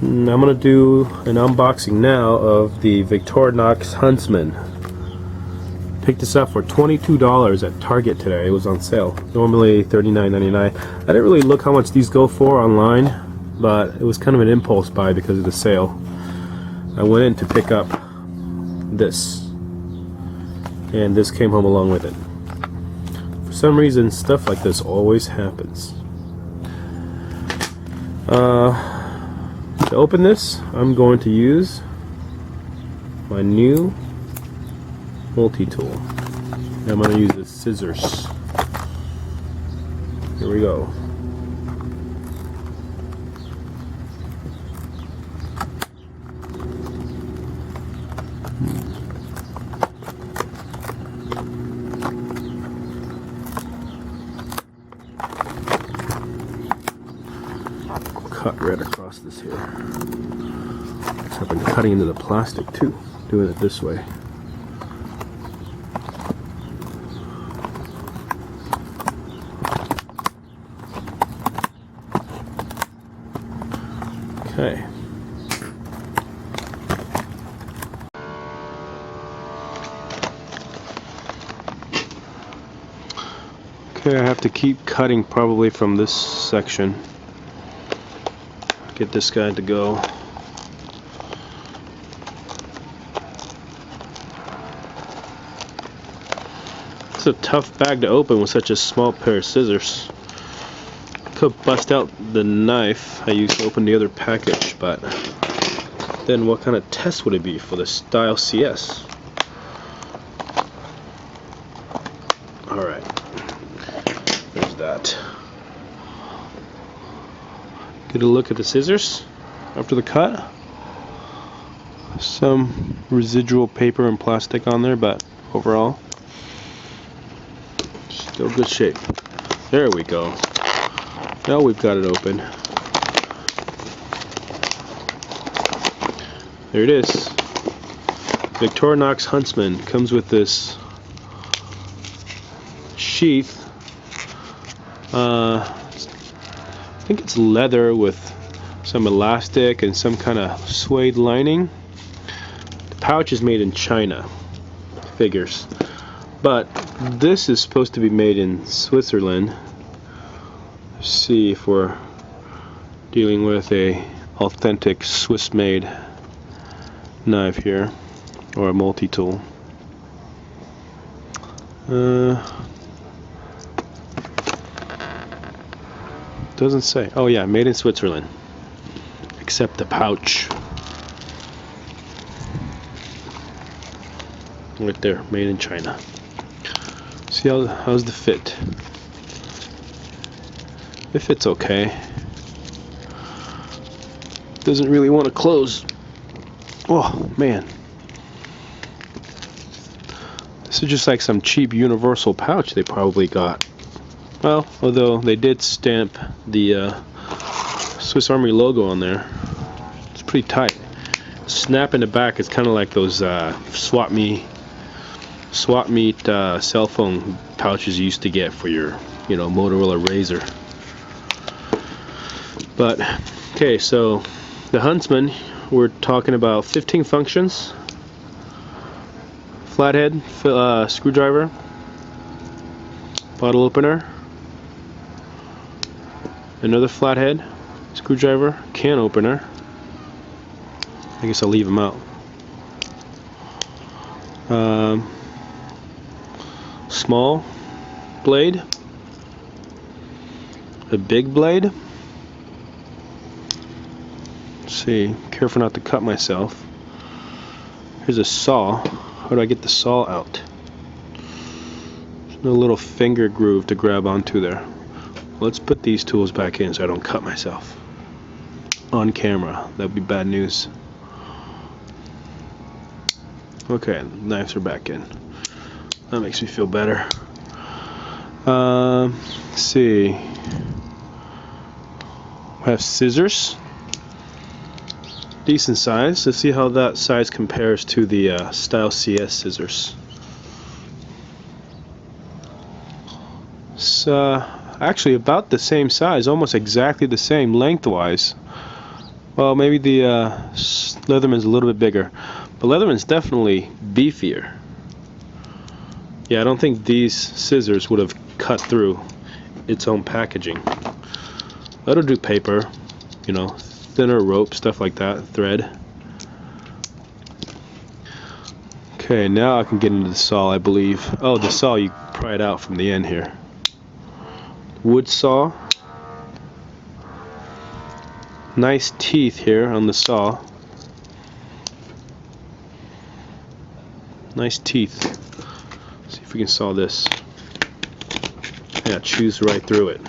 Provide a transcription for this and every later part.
I'm going to do an unboxing now of the Victorinox Huntsman. Picked this up for $22 at Target today. It was on sale. Normally $39.99. I didn't really look how much these go for online, but it was kind of an impulse buy because of the sale. I went in to pick up this, and this came home along with it. For some reason, stuff like this always happens. To open this, I'm going to use my new multi-tool. I'm going to use the scissors. Here we go. Cut right across this here. I've been cutting into the plastic too, doing it this way. Okay. Okay, I have to keep cutting probably from this section. Get this guy to go. It's a tough bag to open with such a small pair of scissors. Could bust out the knife I used to open the other package, but then what kind of test would it be for the Style CS? Alright, there's that. Get a look at the scissors after the cut. Some residual paper and plastic on there, but overall still good shape. There we go. Now we've got it open. There it is. Victorinox Huntsman comes with this sheath. I think it's leather with some elastic and some kind of suede lining. The pouch is made in China, figures, but this is supposed to be made in Switzerland. Let's see if we're dealing with a authentic Swiss-made knife here, or a multi-tool. Doesn't say. Oh yeah, made in Switzerland. Except the pouch. Right there, made in China. See how's the fit? It fits okay. Doesn't really want to close. Oh man. This is just like some cheap universal pouch they probably got. Well, although they did stamp the Swiss Army logo on there. It's pretty tight. Snap in the back is kind of like those swap meet cell phone pouches you used to get for your, Motorola Razor. But okay, so the Huntsman, we're talking about 15 functions. Flathead screwdriver, bottle opener, another flathead screwdriver, can opener. I guess I'll leave them out. Small blade, a big blade. Let's see, careful not to cut myself. Here's a saw. How do I get the saw out? There's no little finger groove to grab onto there. Let's put these tools back in so I don't cut myself on camera. That'd be bad news. Okay, knives are back in. That makes me feel better. Let's see. We have scissors. Decent size. Let's see how that size compares to the Style CS scissors. It's actually about the same size, almost exactly the same lengthwise. Well, maybe the Leatherman's a little bit bigger, but Leatherman's definitely beefier. Yeah, I don't think these scissors would have cut through its own packaging. That'll do paper, you know, thinner rope, stuff like that, thread. Okay, now I can get into the saw, I believe. Oh, the saw, you pry it out from the end here. Wood saw. Nice teeth here on the saw. Nice teeth. See if we can saw this. Yeah, chews right through it.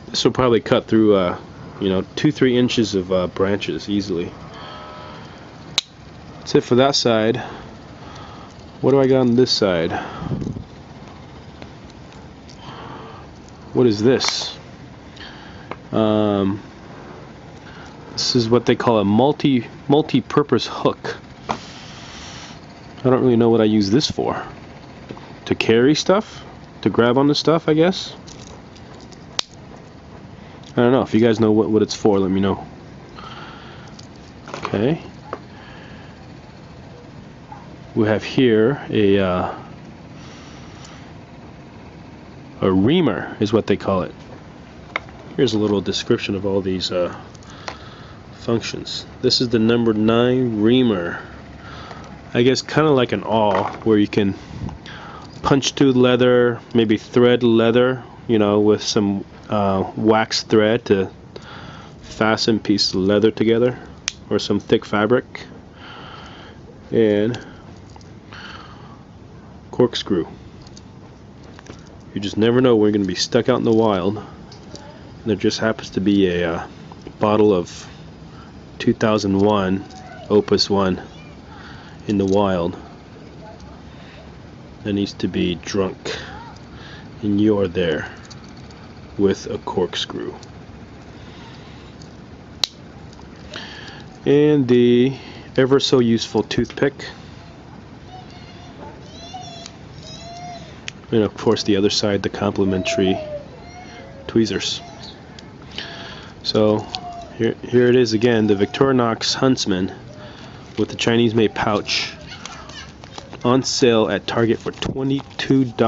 This will probably cut through, you know, 2-3 inches of branches easily. That's it for that side. What do I got on this side? What is this? This is what they call a multi-purpose hook. I don't really know what I use this for. To carry stuff? To grab on the stuff, I guess? I don't know. If you guys know what it's for, let me know. Okay. We have here a reamer is what they call it. Here's a little description of all these functions. This is the number 9 reamer. I guess kind of like an awl, where you can punch through leather, maybe thread leather, you know, with some wax thread to fasten pieces of leather together, or some thick fabric, and corkscrew. You just never know when you're going to be stuck out in the wild, and there just happens to be a bottle of 2001 Opus 1 in the wild that needs to be drunk, and you're there with a corkscrew. And the ever so useful toothpick. And of course the other side, the complimentary tweezers. So here it is again, the Victorinox Huntsman with the Chinese made pouch, on sale at Target for $22.